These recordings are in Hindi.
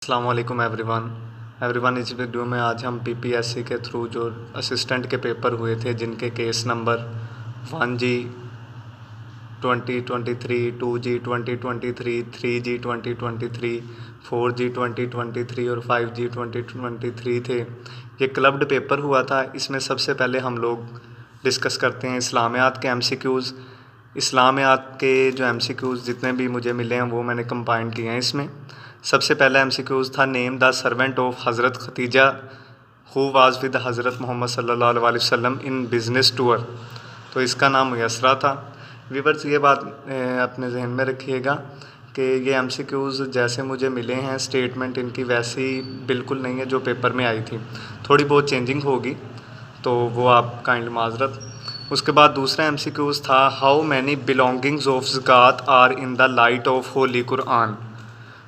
अस्सलाम वालेकुम एवरीवन इस वीडियो में आज हम पीपीएससी के थ्रू जो असिस्टेंट के पेपर हुए थे जिनके case number 1G 2023, 2G 2023, 3G 2023, 4G 2023 और 5G 2023 थे। ये क्लब्ड पेपर हुआ था। इसमें सबसे पहले हम लोग डिस्कस करते हैं इस्लामियात के एमसीक्यूज़। इस्लामियात के जो एमसीक्यूज़ जितने भी मुझे मिले हैं वो मैंने कंबाइन किए हैं इसमें। सबसे पहला एमसीक्यूज़ था नेम द सर्वेंट ऑफ हज़रत खतीजा हु वाज विद हज़रत मोहम्मद सल्लल्लाहु अलैहि वसल्लम इन बिज़नेस टूर। तो इसका नाम मुयसरा था। व्यूअर्स ये बात अपने जहन में रखिएगा कि ये एमसीक्यूज़ जैसे मुझे मिले हैं स्टेटमेंट इनकी वैसी बिल्कुल नहीं है जो पेपर में आई थी, थोड़ी बहुत चेंजिंग होगी, तो वो आप काइंड माजरत। उसके बाद दूसरा एमसीक्यूज़ था हाउ मैनी बिलोंगिंग्स ऑफ ज़कात are in the light of holy Quran.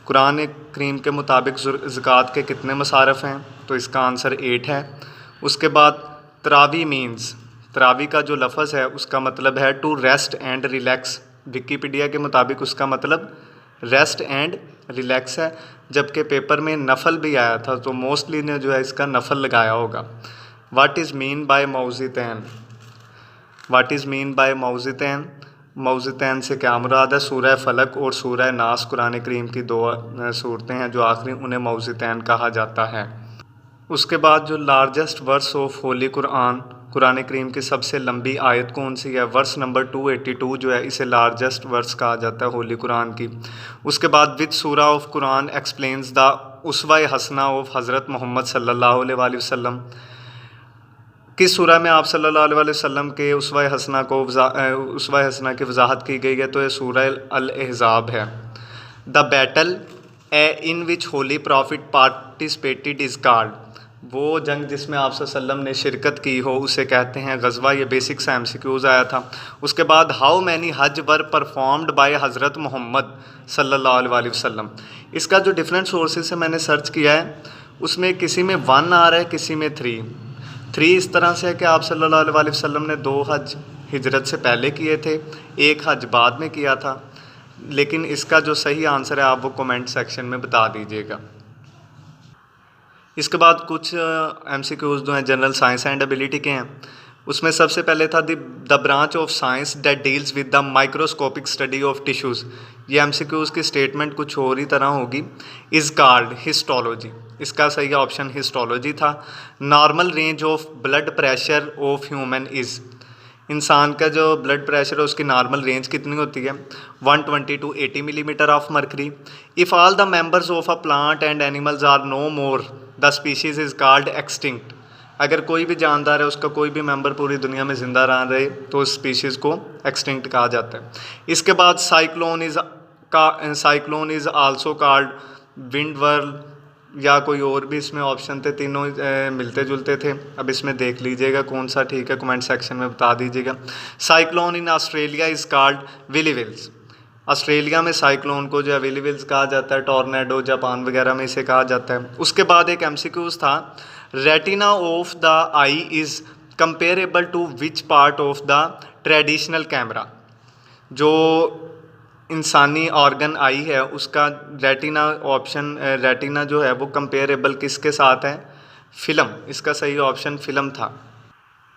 Quran करीम के मुताबिक ज़कात के कितने मसारफ़ हैं, तो इसका आंसर 8 है। उसके बाद तरावी मीन्स, तरावी का जो लफ्ज़ है उसका मतलब है to rest and relax. Wikipedia के मुताबिक उसका मतलब रेस्ट एंड रिलैक्स है, जबकि पेपर में नफल भी आया था, तो मोस्टली ने जो है इसका नफल लगाया होगा। वाट इज़ मीन बाय मौज़ितैन, वाट इज़ मीन बाय मौज़ितैन, मौज़ितैन से क्या मुराद है। सूरह फलक और सूरह नास कुरान करीम की दो सूरतें हैं जो आखिरी, उन्हें मौज़ितैन कहा जाता है। उसके बाद जो largest verse of holy Quran, Quran करीम की सबसे लंबी आयत कौन सी है, वर्स नंबर 282 जो है इसे लार्जेस्ट वर्स कहा जाता है होली कुरान की। उसके बाद विच सूरा ऑफ कुरान एक्सप्लेन्स द उसवा हसना ऑफ हज़रत मोहम्मद सल्लल्लाहु अलैहि वसल्लम। किस सूरा में आप सल्लल्लाहु अलैहि वसल्लम के उसवा हसना की वजाहत की गई है, तो ये सूरा अल अहज़ाब है। The battle in which holy prophet participated is called, वो जंग जिसमें आप सल्लम ने शिरकत की हो उसे कहते हैं गज़वा। ये बेसिक सा एमसीक्यूज़ आया था। उसके बाद हाउ मैनी हज वर परफॉर्म्ड बाय हज़रत मोहम्मद सल्लल्लाहु अलैहि वसल्लम। इसका जो डिफरेंट सोर्सेज से मैंने सर्च किया है उसमें किसी में 1 आ रहा है, किसी में 3 इस तरह से है कि आप सल्लल्लाहु अलैहि वसल्लम ने 2 हज हिजरत से पहले किए थे, 1 हज बाद में किया था। लेकिन इसका जो सही आंसर है आप वो कमेंट सेक्शन में बता दीजिएगा। इसके बाद कुछ एमसीक्यूज़ जो हैं जनरल साइंस एंड एबिलिटी के हैं। उसमें सबसे पहले था the branch of science that deals with the microscopic study of tissues. ये एमसीक्यूज़ की स्टेटमेंट कुछ और ही तरह होगी। इज़ कॉल्ड हिस्टोलॉजी, इसका सही ऑप्शन हिस्टोलॉजी था। Normal range of blood pressure of human is, इंसान का जो ब्लड प्रेशर है उसकी नॉर्मल रेंज कितनी होती है, 120 to 80 millimetre of mercury. If all the members of a plant and animals are no more the species is called extinct. अगर कोई भी जानदार है उसका कोई भी मेंबर पूरी दुनिया में ज़िंदा रह रहे तो उस स्पीशीज़ को एक्सटिंक्ट कहा जाता है। इसके बाद cyclone is also called wind whirl, या कोई और भी इसमें ऑप्शन थे, तीनों मिलते जुलते थे। अब इसमें देख लीजिएगा कौन सा ठीक है, कमेंट सेक्शन में बता दीजिएगा। Cyclone in Australia is called willy willies. Australia में साइक्लोन को जो है विली विल्स कहा जाता है। टॉर्नेडो जापान वगैरह में इसे कहा जाता है। उसके बाद एक एमसीक्यूज़ था retina of the eye is comparable to which part of the traditional camera. जो इंसानी ऑर्गन आई है उसका रेटिना ऑप्शन, रेटिना जो है वो कंपेरेबल किसके साथ है, फिल्म। इसका सही ऑप्शन फिल्म था।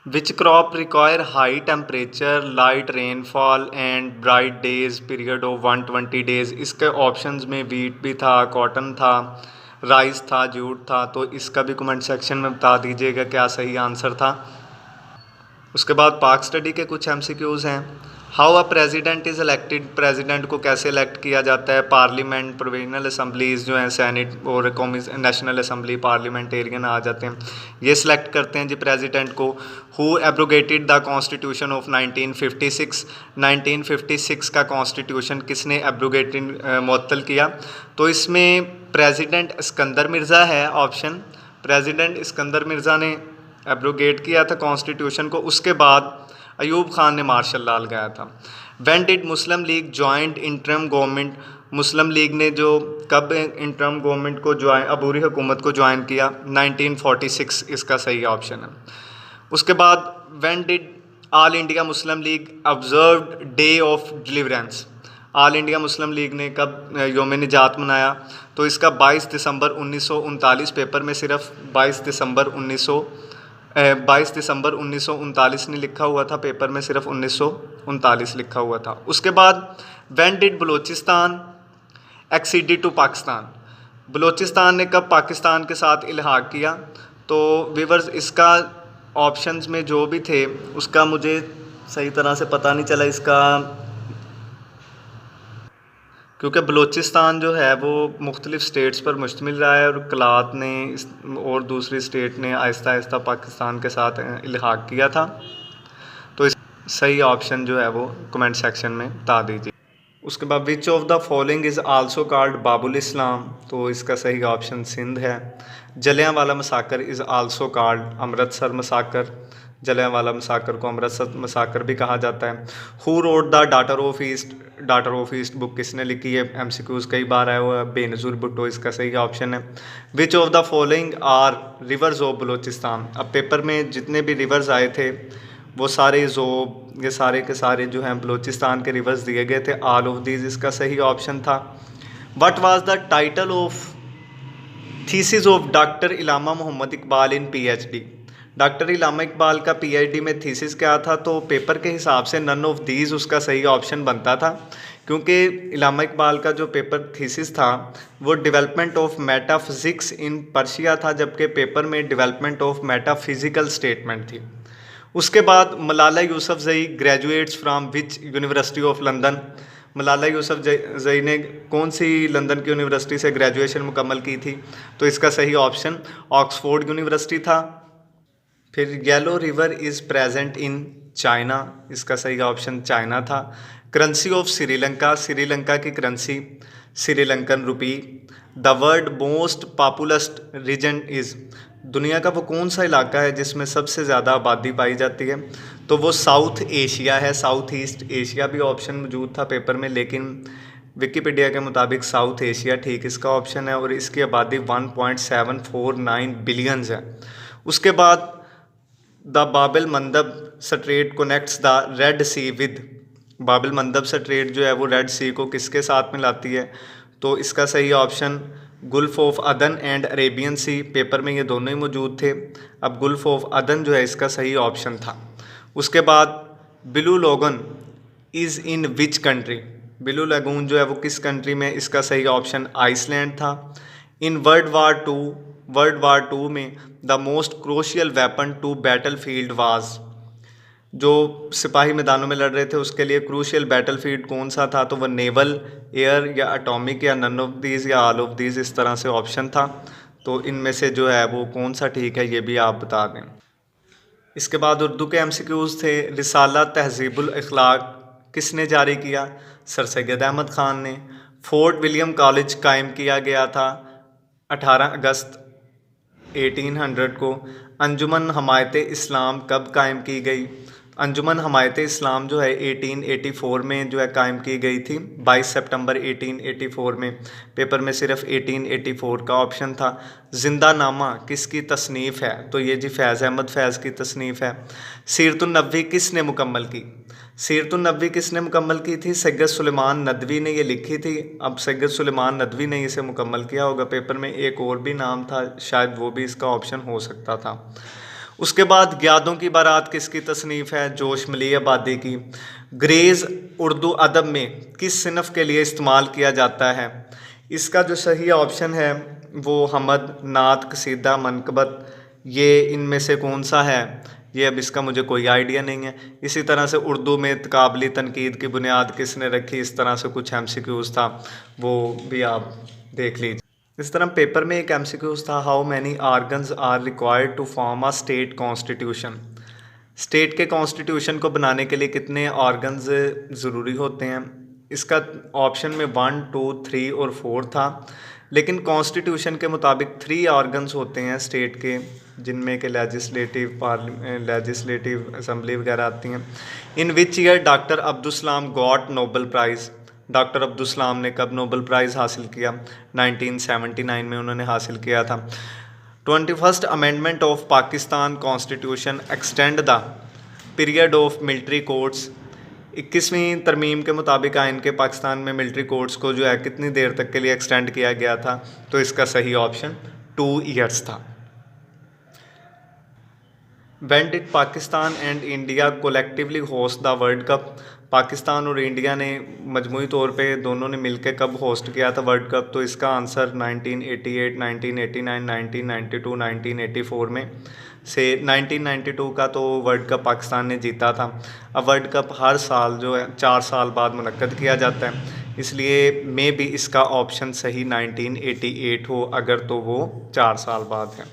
Which crop require high temperature light rainfall and bright days period of 120 days. इसके ऑप्शंस में वीट भी था, कॉटन था, राइस था, जूट था। तो इसका भी कमेंट सेक्शन में बता दीजिएगा क्या सही आंसर था। उसके बाद पाक स्टडी के कुछ एमसीक्यूज़ हैं। How a president is elected, president को कैसे इलेक्ट किया जाता है। पार्लियामेंट, प्रोविजनल असम्बलीज़ जो हैं, सेनेट और नेशनल असम्बली, पार्लियामेंटेरियन आ जाते हैं, ये सिलेक्ट करते हैं जी प्रेसिडेंट को। Who abrogated the constitution of 1956, 1956 का कॉन्स्टिट्यूशन किसने एब्रोगेटेड मुअत्तल किया, तो इसमें प्रेसिडेंट सिकंदर मिर्ज़ा है ऑप्शन। प्रेसिडेंट सिकंदर मिर्ज़ा ने एब्रोगेट किया था कॉन्स्टिट्यूशन को। उसके बाद अयूब खान ने मार्शल लॉ लगाया था। When did Muslim league joint interim government, Muslim league ने जो कब इंटरम गवर्नमेंट को ज्वाइन, अबूरी हुकूमत को ज्वाइन किया, 1946 इसका सही ऑप्शन है। उसके बाद when did all India Muslim league observed day of deliverance, all India Muslim league ने कब योम निजात मनाया? तो इसका 22 दिसंबर 1939। पेपर में सिर्फ 22 दिसंबर 1939 नहीं लिखा हुआ था, पेपर में सिर्फ 1939 लिखा हुआ था। उसके बाद when did Balochistan acceded to Pakistan? Balochistan ने कब पाकिस्तान के साथ इल्हाक किया? तो व्यूअर्स इसका ऑप्शंस में जो भी थे उसका मुझे सही तरह से पता नहीं चला इसका, क्योंकि बलूचिस्तान जो है वो मुख्तलिफ़ स्टेट्स पर मुश्तमिल रहा है और कलात ने और दूसरी स्टेट ने आहिस्ता आहिस्ता पाकिस्तान के साथ इल्हाक किया था। तो इस सही ऑप्शन जो है वो कमेंट सेक्शन में बता दीजिए। उसके बाद which of the following is also called बाबुल इस्लाम? तो इसका सही ऑप्शन सिंध है। Jallianwala massacre is also called Amritsar massacre. Jallianwala massacre को अमृतसर मसाकर भी कहा जाता है। Who wrote the Daughter of East? Daughter of East book किसने लिखी है? MCQs कई बार आया हुआ है, बेनज़ीर भुट्टो इसका सही ऑप्शन है। Which of the following are rivers of Balochistan? अब पेपर में जितने भी रिवर्स आए थे वो सारे ज़ोब ये सारे के सारे जो हैं बलूचिस्तान के रिवर्स दिए गए थे। ऑल ऑफ दीज इसका सही ऑप्शन था। What was the title of thesis of doctor Allama Muhammad Iqbal in PhD? Doctor Allama Iqbal का PhD में थीसिस क्या था? तो पेपर के हिसाब से नन ऑफ दीज उसका सही ऑप्शन बनता था, क्योंकि इलामा इकबाल का जो पेपर थीसिस था वो development of metaphysics in Persia था, जबकि पेपर में डेवलपमेंट ऑफ मेटाफिज़िकल स्टेटमेंट थी। उसके बाद Malala Yousafzai graduates from which university of London? Malala Yousafzai ने कौन सी लंदन की यूनिवर्सिटी से ग्रेजुएशन मुकम्मल की थी? तो इसका सही ऑप्शन ऑक्सफोर्ड यूनिवर्सिटी था। फिर yellow river is present in China, इसका सही ऑप्शन चाइना था। करेंसी ऑफ श्रीलंका, श्रीलंका की currency Sri Lankan rupee. The world most populous region is, दुनिया का वो कौन सा इलाका है जिसमें सबसे ज़्यादा आबादी पाई जाती है? तो वो साउथ एशिया है। साउथ ईस्ट एशिया भी ऑप्शन मौजूद था पेपर में, लेकिन विकिपीडिया के मुताबिक साउथ एशिया ठीक इसका ऑप्शन है और इसकी आबादी 1.749 बिलियंस है। उसके बाद the Bab el Mandeb strait connects the Red Sea with, Bab el Mandeb strait जो है वो रेड सी को किसके साथ मिलाती है? तो इसका सही option Gulf of Aden and Arabian Sea. Paper में ये दोनों ही मौजूद थे। अब गुल्फ ऑफ अदन जो है इसका सही ऑप्शन था। उसके बाद blue lagoon is in which country? Blue lagoon जो है वो किस कंट्री में? इसका सही ऑप्शन आइसलैंड था। इन वर्ल्ड वार टू में the most crucial weapon to battlefield was, जो सिपाही मैदानों में लड़ रहे थे उसके लिए क्रूशियल बैटल फील्ड कौन सा था? तो वह नेवल, एयर या एटॉमिक या नन ऑफ दीज या ऑल ऑफ दीज, इस तरह से ऑप्शन था। तो इनमें से जो है वो कौन सा ठीक है ये भी आप बता दें। इसके बाद उर्दू के MCQs थे। रिसाला तहजीबुल अखलाक किसने जारी किया? सर सैयद अहमद ख़ान ने। फोर्ट विलियम कॉलेज कायम किया गया था 18 अगस्त 1800 को। अंजुमन हमायत इस्लाम कब कायम की गई? अंजुमन हमायत इस्लाम जो है 1884 में जो है कायम की गई थी, 22 सितंबर 1884 में। पेपर में सिर्फ 1884 का ऑप्शन था। जिंदा नामा किसकी तसनीफ़ है? तो ये जी फैज़ अहमद फैज़ की तसनीफ़ है। सीरतुन नबवी किसने मुकम्मल की? सीरतुन नबवी किसने मुकम्मल की थी? सैयद सुलेमान नदवी ने ये लिखी थी। अब सैयद सुलेमान नदवी ने इसे मुकम्मल किया होगा। पेपर में एक और भी नाम था, शायद वो भी इसका ऑप्शन हो सकता था। उसके बाद ग्यादों की बारात किसकी तसनीफ़ है? जोश मली आबादी की। ग्रेज़ उर्दू अदब में किस सिनफ के लिए इस्तेमाल किया जाता है? इसका जो सही ऑप्शन है वो हमद, नात, कसीदा, मनकबत, ये इनमें से कौन सा है? ये अब इसका मुझे कोई आइडिया नहीं है। इसी तरह से उर्दू में तकाबली तनकीद की बुनियाद किसने रखी? इस तरह से कुछ MCQs था, वो भी आप देख लीजिए। इस तरह पेपर में एक MCQs था, how many organs are required to form a state constitution? State के कॉन्स्टिट्यूशन को बनाने के लिए कितने ऑर्गन्स ज़रूरी होते हैं? इसका ऑप्शन में 1, 2, 3 और 4 था, लेकिन कॉन्स्टिट्यूशन के मुताबिक 3 ऑर्गन्स होते हैं स्टेट के, जिनमें के लेजिस्लेटिव असम्बली वगैरह आती हैं। In which year doctor Abdul got Nobel prize? Doctor Abdul ने कब नोबल प्राइज़ हासिल किया? 1979 में उन्होंने हासिल किया था। 21st amendment of Pakistan constitution extend the period of military courts 21वीं तरमीम के मुताबिक आइन के पाकिस्तान में मिलिट्री कोर्ट्स को जो है कितनी देर तक के लिए एक्सटेंड किया गया था, तो इसका सही ऑप्शन 2 ईयर्स था। When did Pakistan and India collectively host the world cup? Pakistan और इंडिया ने मजमूई तौर पे दोनों ने मिलकर कब होस्ट किया था वर्ल्ड कप? तो इसका आंसर 1988, 1989, 1992, 1984 में से 1992 का तो वर्ल्ड कप पाकिस्तान ने जीता था। अब वर्ल्ड कप हर साल जो है 4 साल बाद मुनक्कद किया जाता है, इसलिए मे भी इसका ऑप्शन सही 1988 हो, अगर तो वो 4 साल बाद है।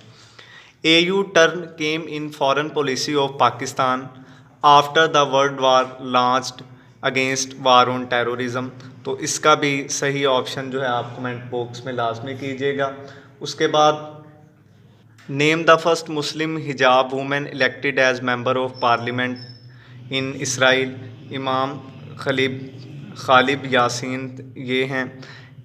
AU turn came in foreign policy of Pakistan after the world war launched against war on terrorism। तो इसका भी सही ऑप्शन जो है आप कमेंट बॉक्स में लाजमी कीजिएगा। उसके बाद name the first Muslim hijab women elected as member of parliament in Israel. Imam Khalib Yasin ये हैं।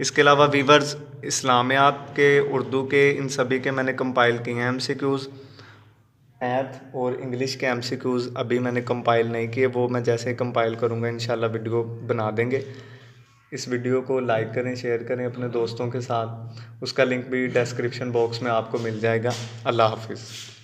इसके अलावा वीवर्स इस्लामियात के उर्दू के इन सभी के मैंने कंपाइल किए हैं MCQs। मैथ और इंग्लिश के MCQs अभी मैंने कंपाइल नहीं किए, वो मैं जैसे कंपाइल करूँगा इंशाल्लाह वीडियो बना देंगे। इस वीडियो को लाइक करें, शेयर करें अपने दोस्तों के साथ। उसका लिंक भी डिस्क्रिप्शन बॉक्स में आपको मिल जाएगा। अल्लाह हाफिज़।